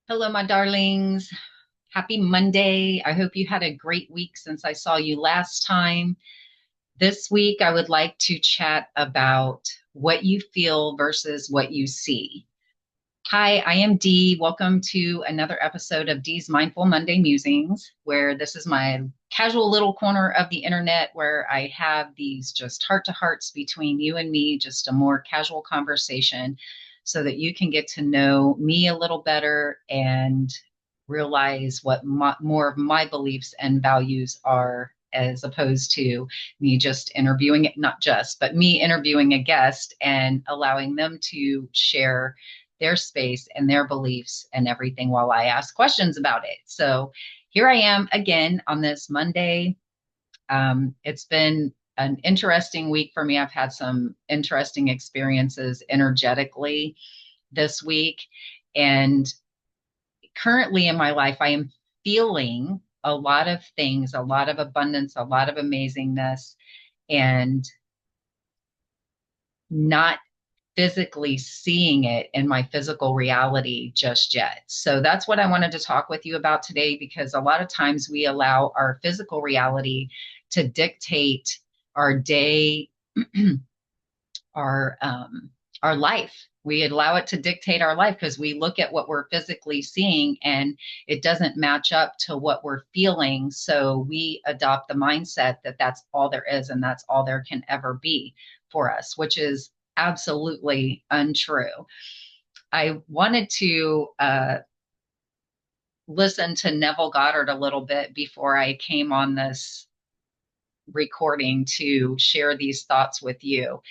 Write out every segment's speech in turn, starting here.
Hello, my darlings. Happy Monday. I hope you had a great week since I saw you last time. This week, I would like to chat about what you feel versus what you see. Hi, I am Dee. Welcome to another episode of Dee's Mindful Monday Musings, where this is my casual little corner of the internet where I have these just heart to hearts between you and me, just a more casual conversation so that you can get to know me a little better and realize what more of my beliefs and values are, as opposed to me just interviewing it, not just, but me interviewing a guest and allowing them to share their space and their beliefs and everything while I ask questions about it. So here I am again on this Monday. It's been an interesting week for me. I've had some interesting experiences energetically this week. And currently in my life, I am feeling a lot of things, a lot of abundance, a lot of amazingness, and not physically seeing it in my physical reality just yet. So that's what I wanted to talk with you about today, because a lot of times we allow our physical reality to dictate our day, our our life. We allow it to dictate our life because we look at what we're physically seeing and it doesn't match up to what we're feeling. So we adopt the mindset that that's all there is and that's all there can ever be for us, which is absolutely untrue. I wanted to listen to Neville Goddard a little bit before I came on this recording to share these thoughts with you.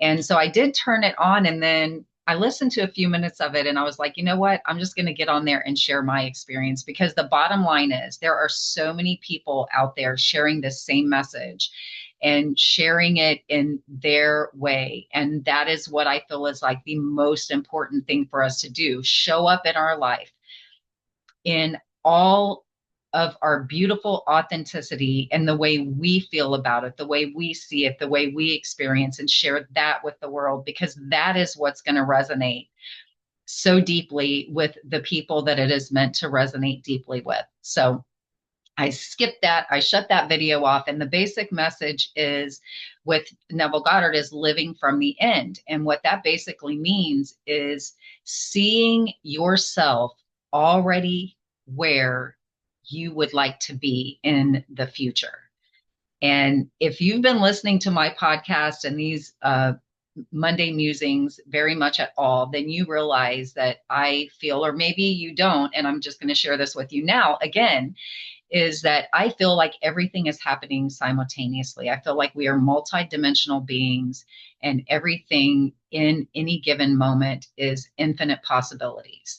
And so I did turn it on, and then I listened to a few minutes of it and I was like, you know what? I'm just going to get on there and share my experience, because the bottom line is there are so many people out there sharing this same message and sharing it in their way. And that is what I feel is like the most important thing for us to do. Show up in our life in all of our beautiful authenticity and the way we feel about it, the way we see it, the way we experience, and share that with the world, because that is what's going to resonate so deeply with the people that it is meant to resonate deeply with. So I skipped that. I shut that video off. And the basic message is with Neville Goddard is living from the end. And what that basically means is seeing yourself already where you would like to be in the future. And if you've been listening to my podcast and these Monday musings very much at all, then you realize that I feel, or maybe you don't, and I'm just going to share this with you now again, is that I feel like everything is happening simultaneously. I feel like we are multidimensional beings and everything in any given moment is infinite possibilities.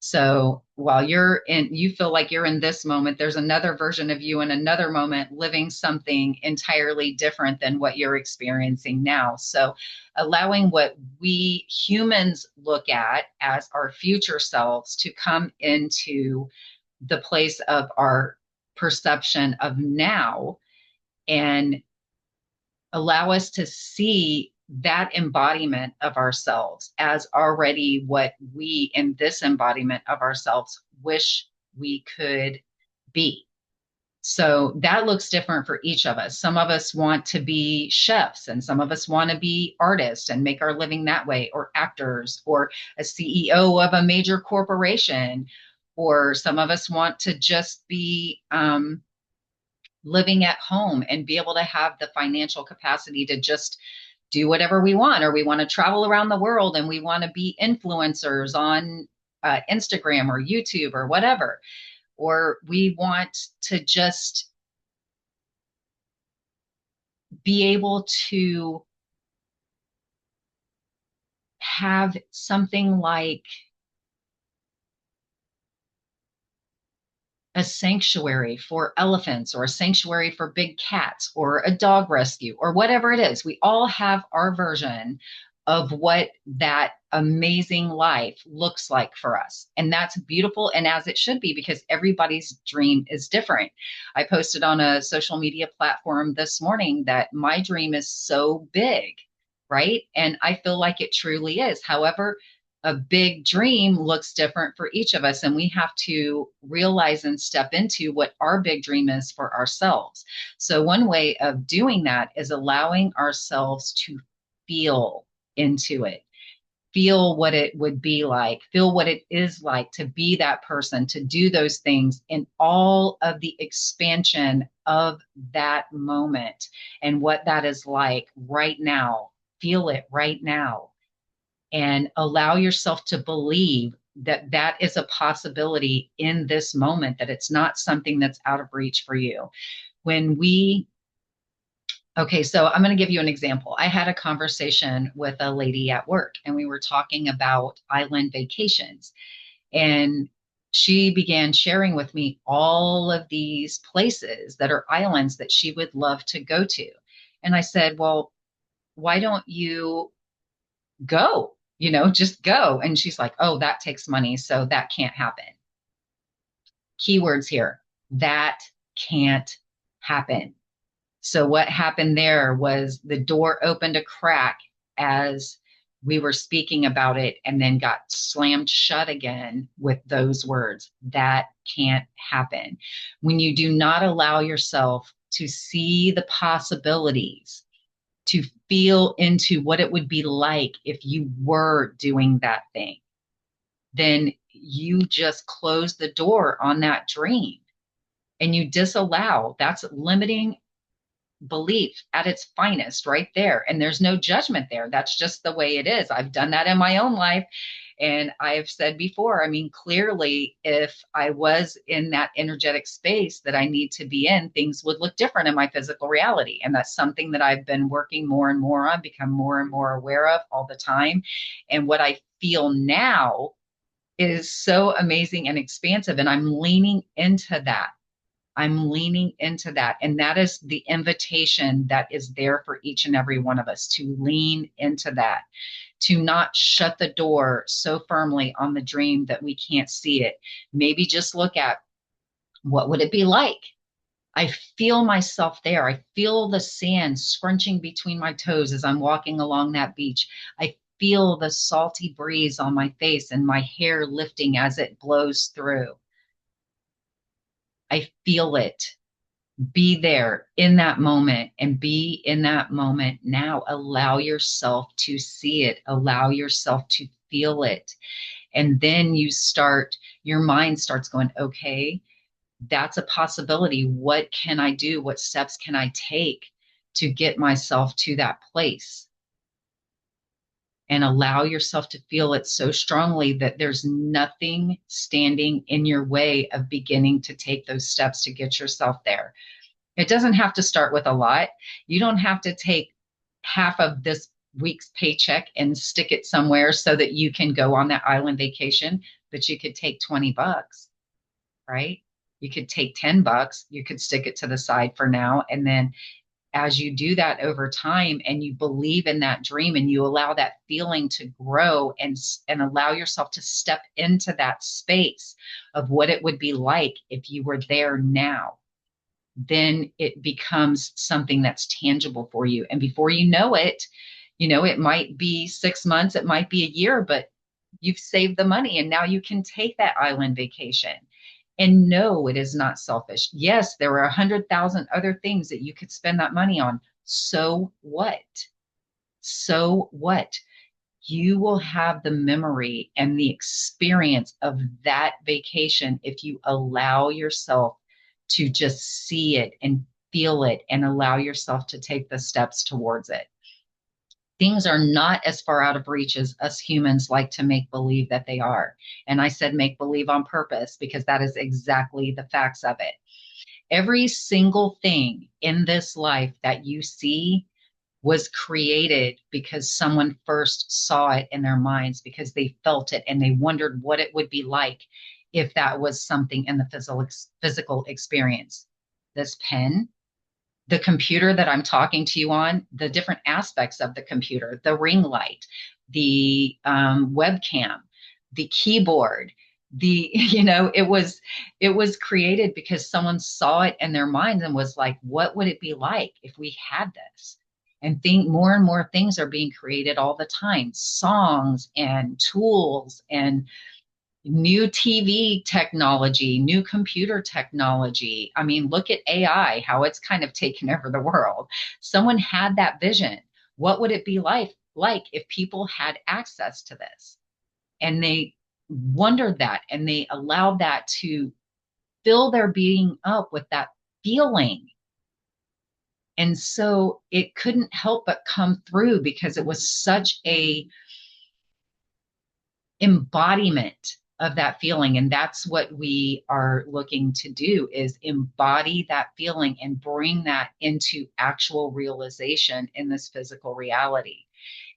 So while you feel like you're in this moment, there's another version of you in another moment living something entirely different than what you're experiencing now. So allowing what we humans look at as our future selves to come into the place of our perception of now and allow us to see that embodiment of ourselves as already what we in this embodiment of ourselves wish we could be. So that looks different for each of us. Some of us want to be chefs, and some of us want to be artists and make our living that way, or actors, or a CEO of a major corporation, or some of us want to just be living at home and be able to have the financial capacity to just do whatever we want, or we want to travel around the world and we want to be influencers on Instagram or YouTube or whatever, or we want to just be able to have something like a sanctuary for elephants, or a sanctuary for big cats, or a dog rescue, or whatever it is. We all have our version of what that amazing life looks like for us. And that's beautiful, and as it should be, because everybody's dream is different. I posted on a social media platform this morning that my dream is so big, right? And I feel like it truly is. However, a big dream looks different for each of us, and we have to realize and step into what our big dream is for ourselves. So one way of doing that is allowing ourselves to feel into it, feel what it would be like, feel what it is like to be that person, to do those things in all of the expansion of that moment and what that is like right now. Feel it right now and allow yourself to believe that that is a possibility in this moment, that it's not something that's out of reach for you. When we Okay, so I'm going to give you an example. I had a conversation with a lady at work, and we were talking about island vacations. And she began sharing with me all of these places that are islands that she would love to go to. And I said, well, why don't you go? Just go. And she's like, oh, that takes money, so that can't happen. Keywords here: that can't happen. So what happened there was the door opened a crack as we were speaking about it, and then got slammed shut again with those words. That can't happen. When you do not allow yourself to see the possibilities, to feel into what it would be like if you were doing that thing, then you just close the door on that dream and you disallow. That's limiting belief at its finest right there. And there's no judgment there. That's just the way it is. I've done that in my own life. And I've said before, I mean, clearly, if I was in that energetic space that I need to be in, things would look different in my physical reality. And that's something that I've been working more and more on, become more and more aware of all the time. And what I feel now is so amazing and expansive. And I'm leaning into that. I'm leaning into that. And that is the invitation that is there for each and every one of us, to lean into that, to not shut the door so firmly on the dream that we can't see it. Maybe just look at, what would it be like? I feel myself there. I feel the sand scrunching between my toes as I'm walking along that beach. I feel the salty breeze on my face and my hair lifting as it blows through. I feel it. Be there in that moment, and be in that moment now. Allow yourself to see it. Allow yourself to feel it. And then your mind starts going, okay, that's a possibility. What can I do? What steps can I take to get myself to that place? And allow yourself to feel it so strongly that there's nothing standing in your way of beginning to take those steps to get yourself there. It doesn't have to start with a lot. You don't have to take half of this week's paycheck and stick it somewhere so that you can go on that island vacation, but you could take $20, right? You could take $10. You could stick it to the side for now. And then as you do that over time and you believe in that dream and you allow that feeling to grow and allow yourself to step into that space of what it would be like if you were there now, then it becomes something that's tangible for you. And before you know it, it might be 6 months, it might be a year, but you've saved the money and now you can take that island vacation. And no, it is not selfish. Yes, there are 100,000 other things that you could spend that money on. So what? So what? You will have the memory and the experience of that vacation if you allow yourself to just see it and feel it and allow yourself to take the steps towards it. Things are not as far out of reach as us humans like to make believe that they are. And I said make believe on purpose because that is exactly the facts of it. Every single thing in this life that you see was created because someone first saw it in their minds, because they felt it and they wondered what it would be like if that was something in the physical experience. This pen, the computer that I'm talking to you on, the different aspects of the computer, the ring light, the webcam, the keyboard, it was created because someone saw it in their minds and was like, what would it be like if we had this? and think more and more things are being created all the time, songs and tools and new TV technology, new computer technology. I mean, look at AI, how it's kind of taken over the world. Someone had that vision. What would it be like if people had access to this? And they wondered that, and they allowed that to fill their being up with that feeling. And so it couldn't help but come through because it was such a embodiment of that feeling. And that's what we are looking to do, is embody that feeling and bring that into actual realization in this physical reality.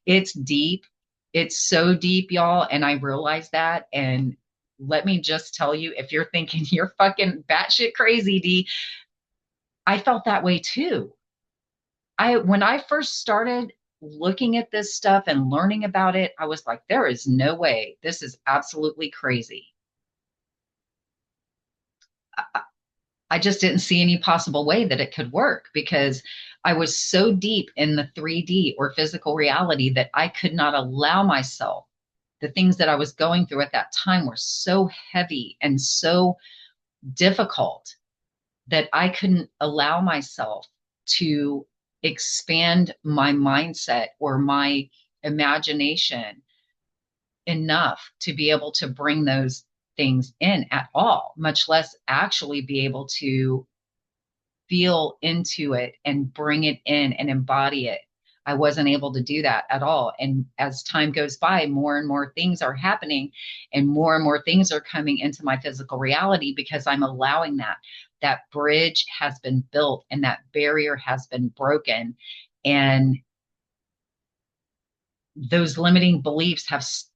It's deep. It's so deep, y'all. And I realize that. And let me just tell you, if you're thinking you're fucking batshit crazy, D, I felt that way too. When I first started looking at this stuff and learning about it, I was like, there is no way. This is absolutely crazy. I, I just didn't see any possible way that it could work because I was so deep in the 3D or physical reality that I could not allow myself. The things that I was going through at that time were so heavy and so difficult that I couldn't allow myself to expand my mindset or my imagination enough to be able to bring those things in at all, much less actually be able to feel into it and bring it in and embody it. I wasn't able to do that at all. And as time goes by, more and more things are happening and more things are coming into my physical reality because I'm allowing that. That bridge has been built and that barrier has been broken. And those limiting beliefs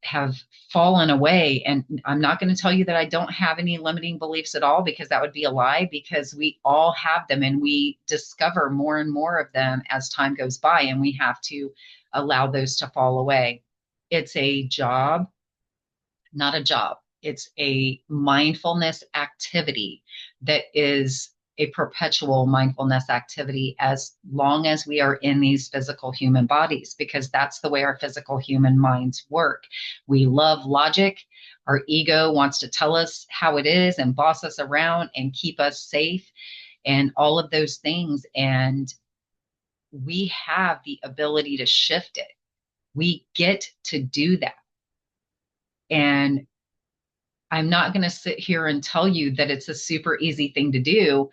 have fallen away. And I'm not going to tell you that I don't have any limiting beliefs at all, because that would be a lie, because we all have them and we discover more and more of them as time goes by, and we have to allow those to fall away. It's a job, not a job. It's a mindfulness activity that is a perpetual mindfulness activity as long as we are in these physical human bodies, because that's the way our physical human minds work. We love logic. Our ego wants to tell us how it is and boss us around and keep us safe and all of those things. And we have the ability to shift it. We get to do that. And I'm not going to sit here and tell you that it's a super easy thing to do,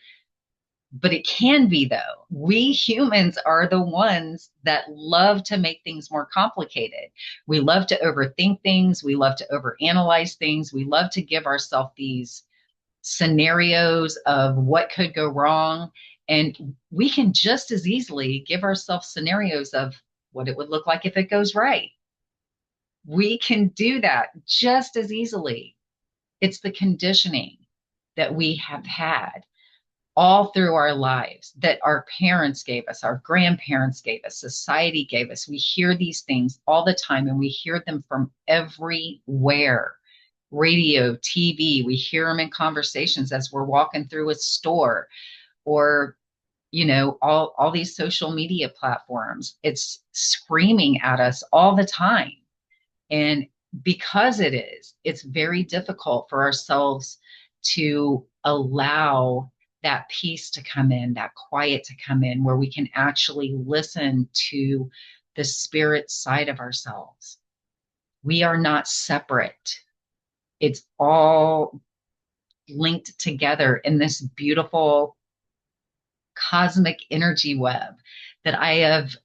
but it can be, though. We humans are the ones that love to make things more complicated. We love to overthink things. We love to overanalyze things. We love to give ourselves these scenarios of what could go wrong. And we can just as easily give ourselves scenarios of what it would look like if it goes right. We can do that just as easily. It's the conditioning that we have had all through our lives, that our parents gave us, our grandparents gave us, society gave us. We hear these things all the time, and we hear them from everywhere. Radio, TV, we hear them in conversations as we're walking through a store, or all these social media platforms. It's screaming at us all the time. And because it's very difficult for ourselves to allow that peace to come in, that quiet to come in, where we can actually listen to the spirit side of ourselves. We are not separate. It's all linked together in this beautiful cosmic energy web that I have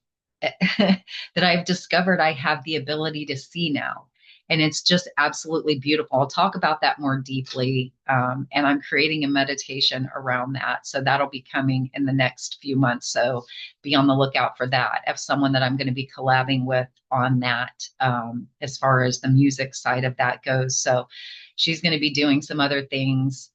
that I've discovered I have the ability to see now. And it's just absolutely beautiful. I'll talk about that more deeply. And I'm creating a meditation around that. So that'll be coming in the next few months. So be on the lookout for that. I have someone that I'm going to be collabing with on that, as far as the music side of that goes. So she's going to be doing some other things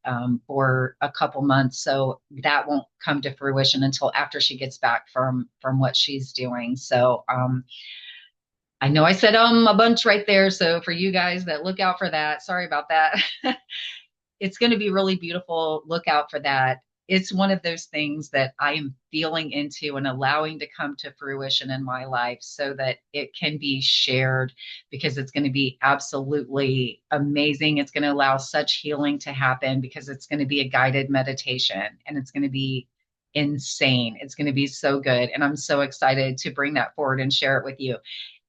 for a couple months. So that won't come to fruition until after she gets back from what she's doing. So I know I said a bunch right there. So for you guys that look out for that, sorry about that. It's going to be really beautiful. Look out for that. it's one of those things that I am feeling into and allowing to come to fruition in my life so that it can be shared, because it's going to be absolutely amazing. It's going to allow such healing to happen because it's going to be a guided meditation, and it's going to be insane. It's going to be so good. And I'm so excited to bring that forward and share it with you.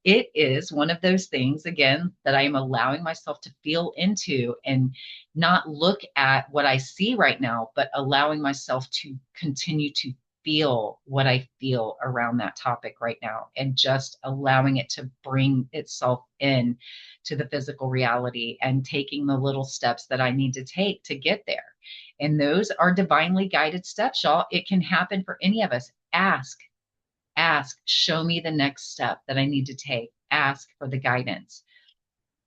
It is one of those things, again, that I am allowing myself to feel into and not look at what I see right now, but allowing myself to continue to feel what I feel around that topic right now, and just allowing it to bring itself in to the physical reality and taking the little steps that I need to take to get there. And those are divinely guided steps, y'all. It can happen for any of us. Ask, show me the next step that I need to take. Ask for the guidance.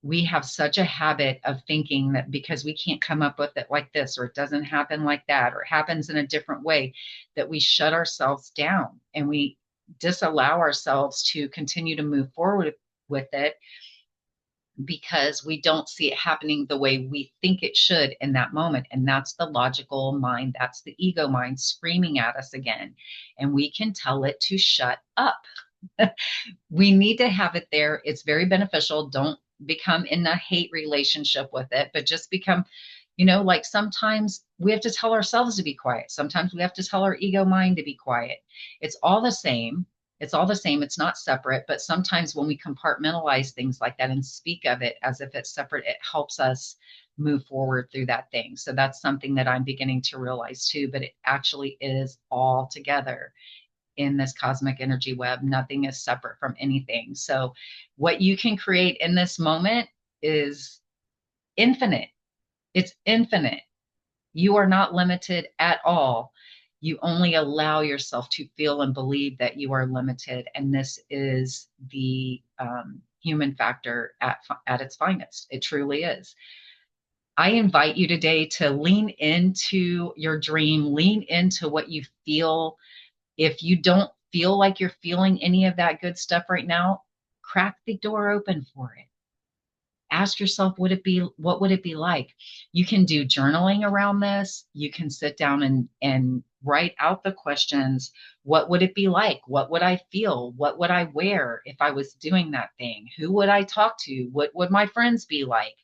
We have such a habit of thinking that because we can't come up with it like this, or it doesn't happen like that, or it happens in a different way, that we shut ourselves down and we disallow ourselves to continue to move forward with it, because we don't see it happening the way we think it should in that moment. And that's the logical mind, that's the ego mind screaming at us again. And we can tell it to shut up. We need to have it there. It's very beneficial. Don't become in a hate relationship with it, but just become, like sometimes we have to tell ourselves to be quiet. Sometimes we have to tell our ego mind to be quiet. It's all the same. It's all the same. It's not separate. But sometimes when we compartmentalize things like that and speak of it as if it's separate, it helps us move forward through that thing. So that's something that I'm beginning to realize too, but it actually is all together in this cosmic energy web. Nothing is separate from anything. So what you can create in this moment is infinite. It's infinite. You are not limited at all. You only allow yourself to feel and believe that you are limited. And this is the human factor at its finest. It truly is. I invite you today to lean into your dream, lean into what you feel. If you don't feel like you're feeling any of that good stuff right now, crack the door open for it. Ask yourself, what would it be like? You can do journaling around this. You can sit down and write out the questions. What would it be like? What would I feel? What would I wear if I was doing that thing? Who would I talk to? What would my friends be like?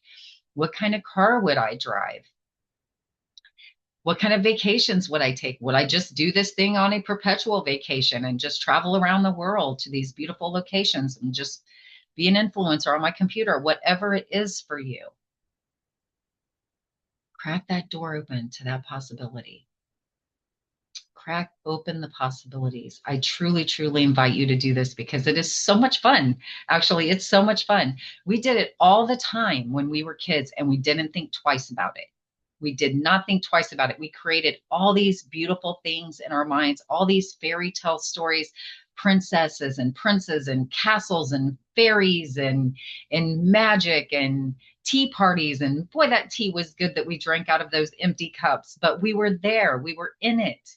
What kind of car would I drive? What kind of vacations would I take? Would I just do this thing on a perpetual vacation and just travel around the world to these beautiful locations and just be an influencer on my computer? Whatever it is for you, crack that door open to that possibility. Crack open the possibilities. I truly, truly invite you to do this because it is so much fun. Actually, it's so much fun. We did it all the time when we were kids and we didn't think twice about it. We did not think twice about it. We created all these beautiful things in our minds, all these fairy tale stories, princesses and princes and castles and fairies and magic and tea parties. And boy, that tea was good that we drank out of those empty cups, but we were there, we were in it.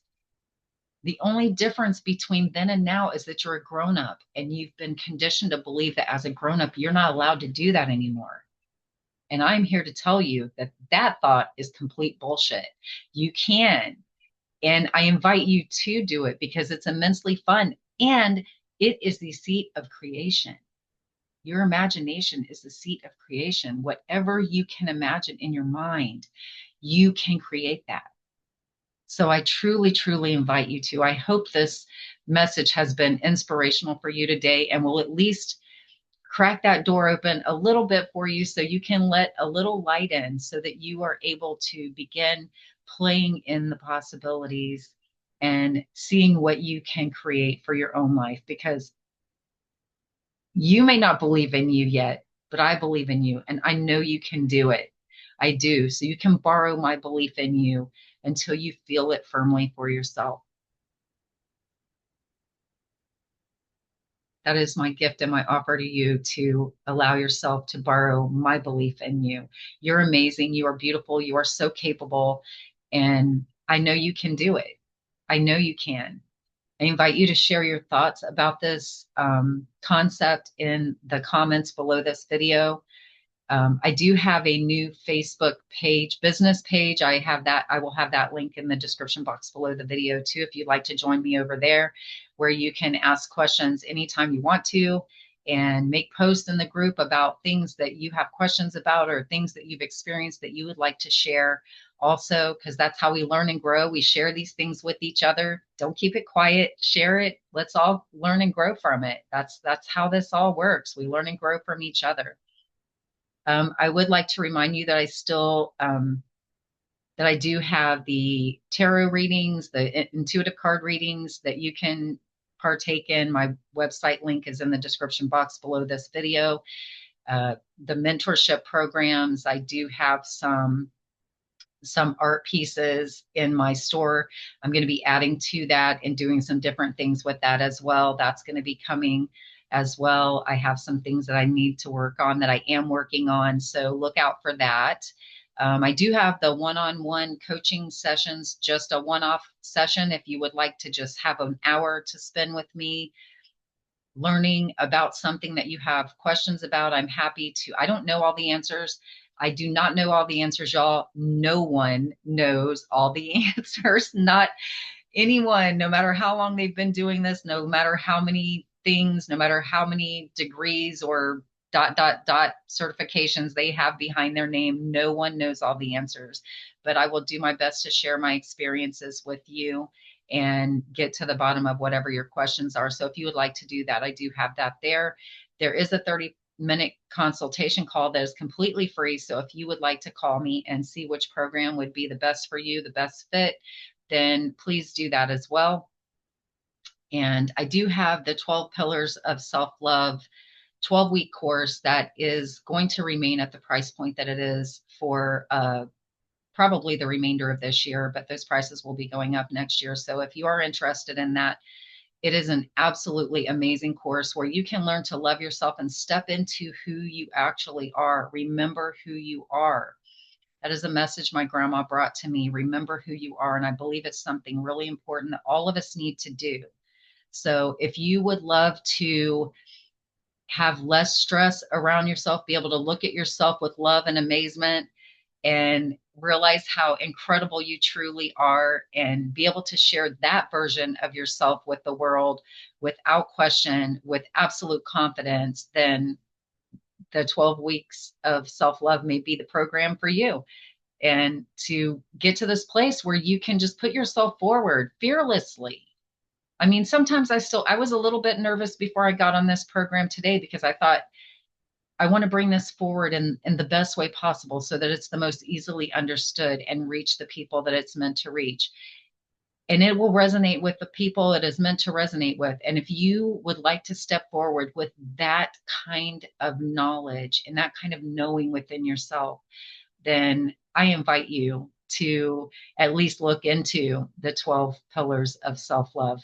The only difference between then and now is that you're a grown up and you've been conditioned to believe that as a grown up, you're not allowed to do that anymore. And I'm here to tell you that that thought is complete bullshit. You can. And I invite you to do it because it's immensely fun. And it is the seat of creation. Your imagination is the seat of creation. Whatever you can imagine in your mind, you can create that. So I truly, truly invite you to. I hope this message has been inspirational for you today and will at least crack that door open a little bit for you so you can let a little light in so that you are able to begin playing in the possibilities and seeing what you can create for your own life. Because you may not believe in you yet, but I believe in you and I know you can do it. I do. So you can borrow my belief in you until you feel it firmly for yourself. That is my gift and my offer to you, to allow yourself to borrow my belief in you. You're amazing. You are beautiful. You are so capable. And I know you can do it. I know you can. I invite you to share your thoughts about this concept in the comments below this video. I do have a new Facebook page, business page. I have that. I will have that link in the description box below the video too, if you'd like to join me over there, where you can ask questions anytime you want to and make posts in the group about things that you have questions about or things that you've experienced that you would like to share also, because that's how we learn and grow. We share these things with each other. Don't keep it quiet, share it. Let's all learn and grow from it. That's how this all works. We learn and grow from each other. I would like to remind you that that I do have the tarot readings, the intuitive card readings that you can partake in. My website link is in the description box below this video. The mentorship programs, I do have some art pieces in my store. I'm going to be adding to that and doing some different things with that as well. That's going to be coming as well. I have some things that I need to work on that I am working on. So look out for that. I do have the one-on-one coaching sessions, just a one-off session. If you would like to just have an hour to spend with me learning about something that you have questions about, I'm happy to. I don't know all the answers. I do not know all the answers, y'all. No one knows all the answers. Not anyone, no matter how long they've been doing this, no matter how many things, no matter how many degrees or dot certifications they have behind their name, no one knows all the answers. But I will do my best to share my experiences with you and get to the bottom of whatever your questions are. So if you would like to do that, I do have that there. There is a 30-minute consultation call that is completely free. So if you would like to call me and see which program would be the best for you, the best fit, then please do that as well. And I do have the 12 Pillars of Self-Love 12-week course that is going to remain at the price point that it is for probably the remainder of this year, but those prices will be going up next year. So if you are interested in that, it is an absolutely amazing course where you can learn to love yourself and step into who you actually are. Remember who you are. That is a message my grandma brought to me. Remember who you are. And I believe it's something really important that all of us need to do. So if you would love to have less stress around yourself, be able to look at yourself with love and amazement and realize how incredible you truly are and be able to share that version of yourself with the world without question, with absolute confidence, then the 12 weeks of self-love may be the program for you. And to get to this place where you can just put yourself forward fearlessly. I mean, sometimes I was a little bit nervous before I got on this program today because I thought, I want to bring this forward in the best way possible so that it's the most easily understood and reach the people that it's meant to reach. And it will resonate with the people it is meant to resonate with. And if you would like to step forward with that kind of knowledge and that kind of knowing within yourself, then I invite you to at least look into the 12 Pillars of Self-Love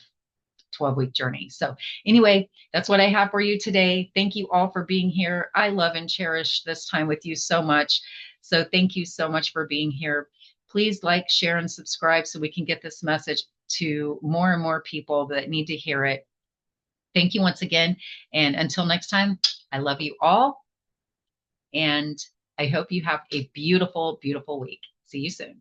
12-week journey. So anyway, that's what I have for you today. Thank you all for being here. I love and cherish this time with you so much. So thank you so much for being here. Please like, share, and subscribe so we can get this message to more and more people that need to hear it. Thank you once again. And until next time, I love you all. And I hope you have a beautiful, beautiful week. See you soon.